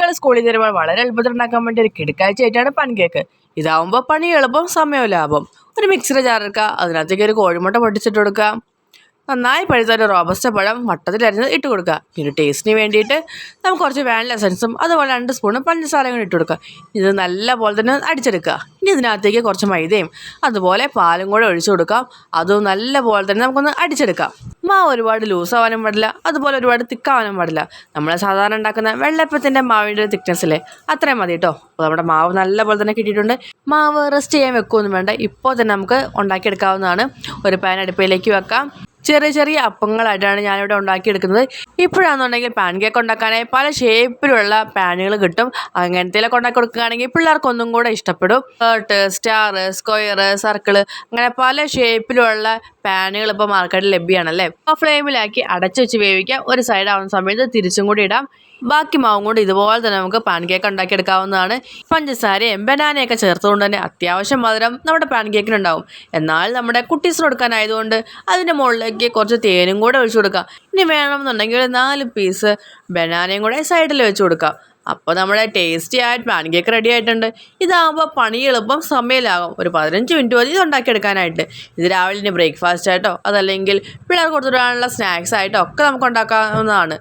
കുട്ടികൾ സ്കൂളിൽ തരുമ്പോൾ വളരെ എളുപ്പത്തിൽ ഉണ്ടാക്കാൻ വേണ്ടി ഒരു കിടക്കാഴ്ചയായിട്ടാണ് പാൻകേക്ക്. ഇതാവുമ്പോൾ പണി എളുപ്പം, സമയം ലാഭം. ഒരു മിക്സിയുടെ ജാർ എടുക്കുക, അതിനകത്തേക്ക് ഒരു കോഴിമുട്ട പൊട്ടിച്ചിട്ട് കൊടുക്കുക. നന്നായി പഴുത്ത ഒരു റോബസ്റ്റ പഴം വട്ടത്തിലരിഞ്ഞ് ഇട്ട് കൊടുക്കുക. പിന്നെ ടേസ്റ്റിന് വേണ്ടിയിട്ട് നമുക്ക് കുറച്ച് വാനില എസൻസും അതുപോലെ 2 സ്പൂണും പഞ്ചസാരയും കൂടി ഇട്ട് കൊടുക്കുക. ഇത് നല്ല പോലെ തന്നെ അടിച്ചെടുക്കുക. ഇനി ഇതിനകത്തേക്ക് കുറച്ച് മൈദയും അതുപോലെ പാലും കൂടെ ഒഴിച്ചു കൊടുക്കാം. അതും നല്ല പോലെ തന്നെ നമുക്കൊന്ന് അടിച്ചെടുക്കാം. മാവ് ഒരുപാട് ലൂസാവാനും പാടില്ല, അതുപോലെ ഒരുപാട് തിക്കാവാനും പാടില്ല. നമ്മൾ സാധാരണ ഉണ്ടാക്കുന്ന വെള്ളയപ്പത്തിൻ്റെ മാവിൻ്റെ തിക്നെസ്സിലെ അത്രയും മതി കേട്ടോ. അപ്പോൾ നമ്മുടെ മാവ് നല്ല പോലെ തന്നെ കിട്ടിയിട്ടുണ്ട്. മാവ് റെസ്റ്റ് ചെയ്യാൻ വെക്കുകയൊന്നും വേണ്ട, ഇപ്പോൾ തന്നെ നമുക്ക് ഉണ്ടാക്കിയെടുക്കാവുന്നതാണ്. ഒരു പാൻ അടുപ്പിലേക്ക് വെക്കാം. ചെറിയ ചെറിയ അപ്പങ്ങളായിട്ടാണ് ഞാനിവിടെ ഉണ്ടാക്കിയെടുക്കുന്നത്. ഇപ്പോഴാണെന്നുണ്ടെങ്കിൽ പാൻകേക്ക് ഉണ്ടാക്കാനായി പല ഷേപ്പിലുള്ള പാനുകൾ കിട്ടും. അങ്ങനത്തേലൊക്കെ ഉണ്ടാക്കി കൊടുക്കുകയാണെങ്കിൽ പിള്ളേർക്കൊന്നും കൂടെ ഇഷ്ടപ്പെടും. ഹേർട്ട്, സ്റ്റാർ, സ്ക്വയർ, സർക്കിൾ, അങ്ങനെ പല ഷേപ്പിലുള്ള പാനുകൾ ഇപ്പോൾ മാർക്കറ്റിൽ ലഭ്യമാണല്ലേ. ഫ്ലെയിമിലാക്കി അടച്ചു വെച്ച് വേവിക്കാം. ഒരു സൈഡ് ആവുന്ന സമയത്ത് തിരിച്ചും കൂടി ഇടാം. ബാക്കി മാവും കൊണ്ട് ഇതുപോലെ തന്നെ നമുക്ക് പാൻകേക്ക് ഉണ്ടാക്കിയെടുക്കാവുന്നതാണ്. പഞ്ചസാരയും ബനാനയൊക്കെ ചേർത്തുകൊണ്ട് തന്നെ അത്യാവശ്യം മധുരം നമ്മുടെ പാൻകേക്കിനുണ്ടാവും. എന്നാൽ നമ്മുടെ കുട്ടീസിന് കൊടുക്കാനായതുകൊണ്ട് അതിൻ്റെ മുകളിലേക്ക് കുറച്ച് തേനും കൂടെ ഒഴിച്ചു കൊടുക്കാം. ഇനി വേണമെന്നുണ്ടെങ്കിൽ 4 പീസ് ബനാനയും കൂടെ സൈഡിൽ വെച്ച് കൊടുക്കാം. അപ്പോൾ നമ്മുടെ ടേസ്റ്റി ആയിട്ട് പാൻകേക്ക് റെഡി ആയിട്ടുണ്ട്. ഇതാകുമ്പോൾ പണി എളുപ്പം, സമയലാകും. ഒരു 15 മിനിറ്റ് മതി ഇത് ഉണ്ടാക്കിയെടുക്കാനായിട്ട്. ഇത് രാവിലെ ബ്രേക്ക്ഫാസ്റ്റ് ആയിട്ടോ അതല്ലെങ്കിൽ പിള്ളേർക്ക് കൊടുത്തിടാനുള്ള സ്നാക്സ് ആയിട്ടോ ഒക്കെ നമുക്ക് ഉണ്ടാക്കാവുന്നതാണ്.